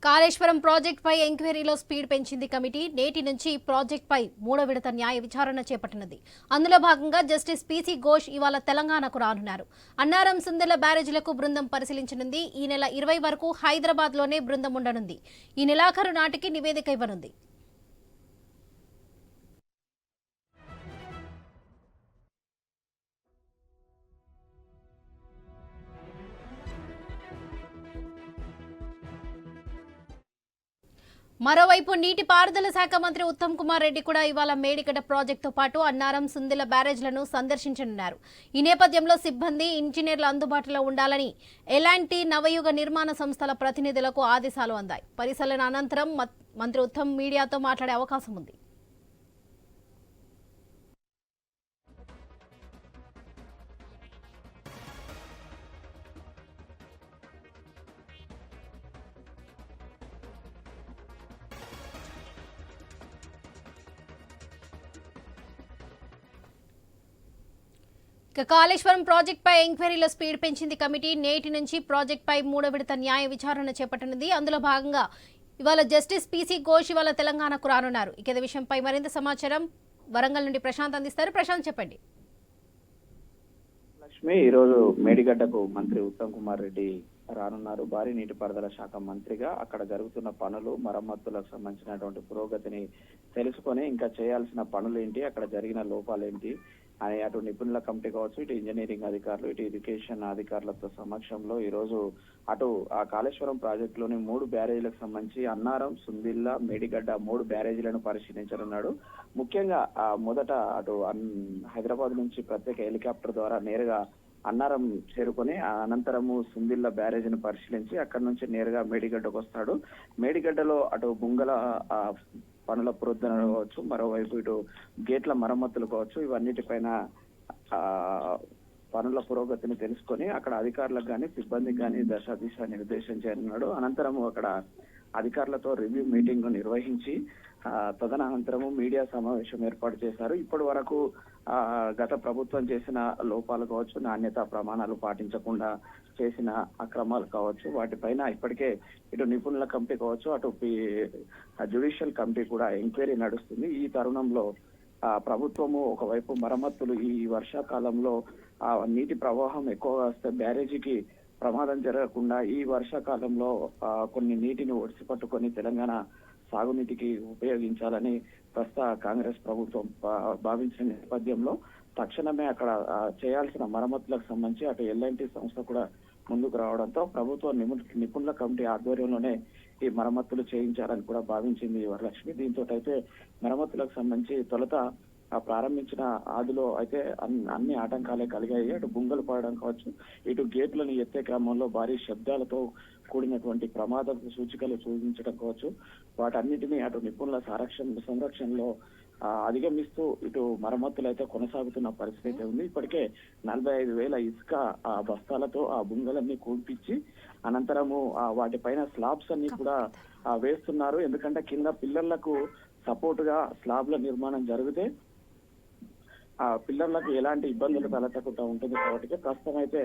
కాళేశ్వరం ప్రాజెక్టుపై ఎంక్వైరీలో స్పీడ్ పెంచింది కమిటీ. నేటి నుంచి ప్రాజెక్టుపై మూడో విడత న్యాయ విచారణ చేపట్టనుంది. అందులో భాగంగా జస్టిస్ పీసీ ఘోష్ ఇవాళ తెలంగాణకు రానున్నారు. అన్నారం సుందెల బ్యారేజీలకు బృందం పరిశీలించనుంది. ఈ నెల 20 వరకు హైదరాబాద్లోనే బృందం ఉండనుంది. ఈ నెలాఖరు నాటికి నివేదిక ఇవ్వనుంది. మరోవైపు నీటిపారుదల శాఖ మంత్రి ఉత్తమ్ కుమార్ రెడ్డి కూడా ఇవాళ మేడిగడ్డ ప్రాజెక్టుతో పాటు అన్నారం సుందిల బ్యారేజ్లను సందర్శించనున్నారు. ఈ నేపథ్యంలో సిబ్బంది, ఇంజనీర్లు అందుబాటులో ఉండాలని ఎలాంటి నవయుగ నిర్మాణ సంస్థల ప్రతినిధులకు ఆదేశాలు అందాయి. పరిశీలన అనంతరం మంత్రి ఉత్తమ్ మీడియాతో మాట్లాడే అవకాశం ఉంది. కాళేశ్వరం ప్రాజెక్టుపై ఎంక్వైరీలో స్పీడ్ పెంచింది కమిటీ. నేటి నుంచి ప్రాజెక్టుపై మూడో విడత న్యాయ విచారణ చేపట్టనుంది. అందులో భాగంగా ఇవాళ జస్టిస్ పీసీ ఘోష్ ఇవాళ తెలంగాణకు రానున్నారు. ఇదే విషయంపై మరింత సమాచారం వరంగల్ నుండి ప్రశాంత్ అందిస్తారు. ప్రశాంత్, చెప్పండి. లక్ష్మి, ఈరోజు మేడిగడ్డకు మంత్రి ఉత్తమ్ కుమార్ రెడ్డి రానున్నారు. భారీ నీటిపారుదల శాఖ మంత్రిగా అక్కడ జరుగుతున్న పనులు, మరమ్మతులకు సంబంధించినటువంటి పురోగతిని తెలుసుకొని ఇంకా చేయాల్సిన పనులు ఏంటి, అక్కడ జరిగిన లోపాలు ఏంటి అని అటు నిపుణుల కమిటీ కావచ్చు, ఇటు ఇంజనీరింగ్ అధికారులు, ఇటు ఎడ్యుకేషన్ అధికారులతో సమక్షంలో ఈ రోజు అటు ఆ కాళేశ్వరం ప్రాజెక్టులోని 3 బ్యారేజీలకు సంబంధించి అన్నారం, సుందిల్ల, మేడిగడ్డ 3 బ్యారేజీలను పరిశీలించనున్నాడు. ముఖ్యంగా మొదట అటు హైదరాబాద్ నుంచి ప్రత్యేక హెలికాప్టర్ ద్వారా నేరుగా అన్నారం చేరుకొని అనంతరము సుందిల్ల బ్యారేజీని పరిశీలించి అక్కడి నుంచి నేరుగా మేడిగడ్డకు వస్తాడు. మేడిగడ్డలో అటు బుంగల పనుల పురోధన కావచ్చు, మరోవైపు ఇటు గేట్ల మరమ్మతులు కావచ్చు, ఇవన్నిటిపైన పనుల పురోగతిని తెలుసుకొని అక్కడ అధికారులకు కానీ సిబ్బందికి కానీ దశ దిశ నిర్దేశం చేయనున్నాడు. అనంతరము అక్కడ అధికారులతో రివ్యూ మీటింగ్ నిర్వహించి తదనంతరము మీడియా సమావేశం ఏర్పాటు చేశారు. ఇప్పటి వరకు గత ప్రభుత్వం చేసిన లోపాలు కావచ్చు, నాణ్యత ప్రమాణాలు పాటించకుండా చేసిన అక్రమాలు కావచ్చు, వాటిపైన ఇప్పటికే ఇటు నిపుణుల కమిటీ కావచ్చు, అటు జ్యుడిషియల్ కమిటీ కూడా ఎంక్వైరీ నడుస్తుంది. ఈ తరుణంలో ప్రభుత్వము ఒకవైపు మరమ్మతులు, ఈ వర్షాకాలంలో నీటి ప్రవాహం ఎక్కువగా వస్తే బ్యారేజీకి ప్రమాదం జరగకుండా ఈ వర్షాకాలంలో కొన్ని నీటిని ఒడిసి పట్టుకొని తెలంగాణ సాగునీటికి ఉపయోగించాలని ప్రస్తుత కాంగ్రెస్ ప్రభుత్వం భావించిన నేపథ్యంలో తక్షణమే అక్కడ చేయాల్సిన మరమ్మతులకు సంబంధించి అటు ఎల్ఎన్టీ సంస్థ కూడా ముందుకు రావడంతో ప్రభుత్వ నిపుణుల కమిటీ ఆధ్వర్యంలోనే ఈ మరమ్మతులు చేయించాలని కూడా భావించింది వరలక్ష్మి. దీంతో అయితే మరమ్మతులకు సంబంధించి తొలుత ప్రారంభించిన ఆదిలో అయితే అన్ని ఆటంకాలే కలిగాయి. అటు బుంగలు పడడం కావచ్చు, ఇటు గేట్లను ఎత్తే క్రమంలో భారీ శబ్దాలతో కూడినటువంటి ప్రమాద సూచికలు చూపించడం కావచ్చు, వాటన్నిటినీ అటు నిపుణుల సంరక్షణలో అధిగమిస్తూ ఇటు మరమ్మతులు అయితే కొనసాగుతున్న పరిస్థితి ఉంది. ఇప్పటికే 45,000 ఇసుక బస్తాలతో ఆ బుంగలన్నీ కూల్పించి అనంతరము వాటిపైన స్లాబ్స్ అన్ని కూడా వేస్తున్నారు. ఎందుకంటే కింద పిల్లర్లకు సపోర్ట్ గా స్లాబ్ల నిర్మాణం జరిగితే పిల్లర్లకు ఎలాంటి ఇబ్బందులు తలెత్తకుండా ఉంటుంది కాబట్టి ప్రస్తుతం అయితే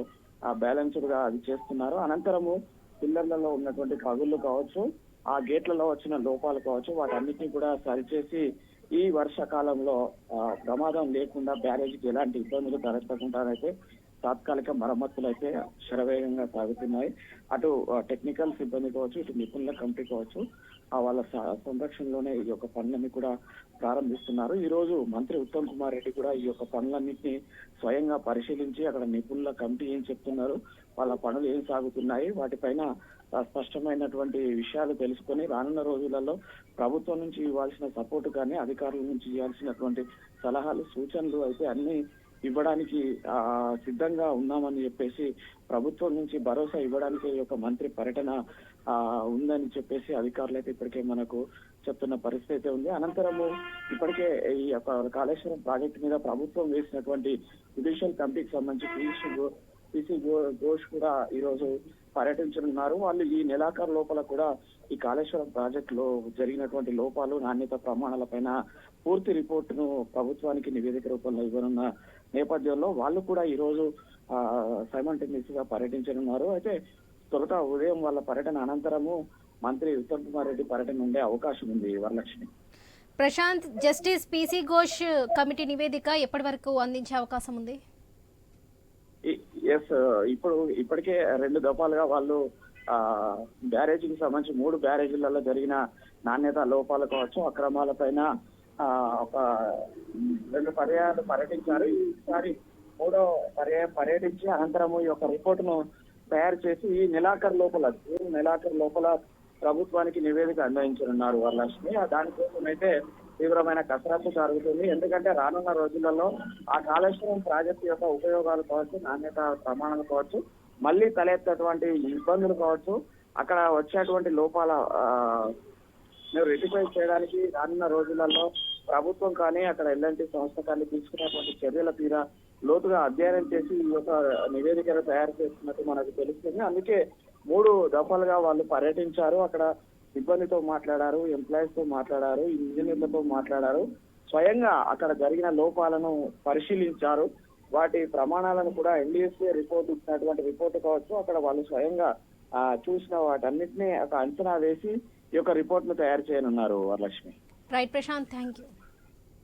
బ్యాలెన్స్డ్ గా అది చేస్తున్నారు. అనంతరము పిల్లర్లలో ఉన్నటువంటి పగుళ్ళు కావచ్చు, ఆ గేట్లలో వచ్చిన లోపాలు కావచ్చు, వాటన్నిటిని కూడా సరిచేసి ఈ వర్షాకాలంలో ప్రమాదం లేకుండా బ్యారేజీకి ఎలాంటి ఇబ్బందులు తలెత్తకుండా అయితే తాత్కాలిక మరమ్మతులు అయితే శరవేగంగా సాగుతున్నాయి. అటు టెక్నికల్ సిబ్బంది కావచ్చు, ఇటు నిపుణుల కమిటీ కావచ్చు, వాళ్ళ సంరక్షణలోనే ఈ యొక్క పనులన్నీ కూడా ప్రారంభిస్తున్నారు. ఈ రోజు మంత్రి ఉత్తమ్ కుమార్ రెడ్డి కూడా ఈ యొక్క పనులన్నింటినీ స్వయంగా పరిశీలించి అక్కడ నిపుణుల కమిటీ ఏం చెప్తున్నారు, వాళ్ళ పనులు ఏం సాగుతున్నాయి, వాటిపైన స్పష్టమైనటువంటి విషయాలు తెలుసుకొని రానున్న రోజులలో ప్రభుత్వం నుంచి ఇవ్వాల్సిన సపోర్టు కానీ అధికారుల నుంచి ఇవ్వాల్సినటువంటి సలహాలు, సూచనలు అయితే అన్ని ఇవ్వడానికి సిద్ధంగా ఉన్నామని చెప్పేసి ప్రభుత్వం నుంచి భరోసా ఇవ్వడానికి ఈ యొక్క మంత్రి పర్యటన ఉందని చెప్పేసి అధికారులు అయితే ఇప్పటికే మనకు చెప్తున్న పరిస్థితి ఉంది. అనంతరము ఇప్పటికే ఈ యొక్క కాళేశ్వరం ప్రాజెక్టు మీద ప్రభుత్వం వేసినటువంటి జ్యుడిషియల్ కమిటీకి సంబంధించి పీసీ ఘోష్ కూడా ఈ రోజు పర్యటించనున్నారు. వాళ్ళు ఈ నెలాఖరు లోపల కూడా ఈ కాళేశ్వరం ప్రాజెక్టులో జరిగినటువంటి లోపాలు, నాణ్యత ప్రమాణాలపైన పూర్తి రిపోర్టును ప్రభుత్వానికి నివేదిక రూపంలో ఇవ్వనున్న నేపథ్యంలో వాళ్ళు కూడా ఈ రోజు సైమల్టేనియస్ గా పర్యటించనున్నారు. అయితే తొలుత ఉదయం వాళ్ళ పర్యటన అనంతరము మంత్రి ఉత్తమ్ కుమార్ రెడ్డి పర్యటన ఉండే అవకాశం ఉంది Varalakshmi. Prashanth, justice PC Ghosh committee నివేదిక ఎప్పటి వరకు అందించే అవకాశం ఉంది? ఎస్, ఇప్పటికే 2 దఫాలుగా వాళ్ళు బ్యారేజీకి సంబంధించి 3 బ్యారేజీలలో జరిగిన నాణ్యత లోపాలు కావచ్చు, అక్రమాలపైన ఒక 2 పర్యాయాలు పర్యటించారు. ఈసారి 3వ పర్యాయం పర్యటించి అనంతరము ఈ యొక్క రిపోర్టును తయారు చేసి ఈ జూన్ నెలాఖరు లోపల ప్రభుత్వానికి నివేదిక అందించనున్నారు వరలక్ష్మి. దానికోసం అయితే తీవ్రమైన కసరత్తు జరుగుతుంది. ఎందుకంటే రానున్న రోజులలో ఆ కాళేశ్వరం ప్రాజెక్టు యొక్క ఉపయోగాలు కావచ్చు, నాణ్యత ప్రమాణాలు కావచ్చు, మళ్ళీ తలెత్తటువంటి ఇబ్బందులు కావచ్చు, అక్కడ వచ్చేటువంటి లోపాల రెటిఫై చేయడానికి రానున్న రోజులలో ప్రభుత్వం కానీ అక్కడ ఎల్ఎన్టీ సంస్థ కానీ తీసుకున్నటువంటి చర్యల తీరా లోతుగా అధ్యయనం చేసి ఈ యొక్క నివేదికను తయారు చేస్తున్నట్టు మనకు తెలుస్తుంది. అందుకే 3 దఫాలుగా వాళ్ళు పర్యటించారు. అక్కడ సిబ్బందితో మాట్లాడారు, ఎంప్లాయీస్ తో మాట్లాడారు, ఇంజనీర్లతో మాట్లాడారు, స్వయంగా అక్కడ జరిగిన లోపాలను పరిశీలించారు. వాటి ప్రమాణాలను కూడా ఎన్డీఎస్ఏ రిపోర్ట్ ఇచ్చినటువంటి రిపోర్ట్ కావచ్చు, అక్కడ వాళ్ళు స్వయంగా చూసిన వాటన్నిటినీ ఒక అంచనా వేసి ఈ యొక్క రిపోర్ట్ ను తయారు చేయనున్నారు Varalakshmi. Right Prashanth, thank you.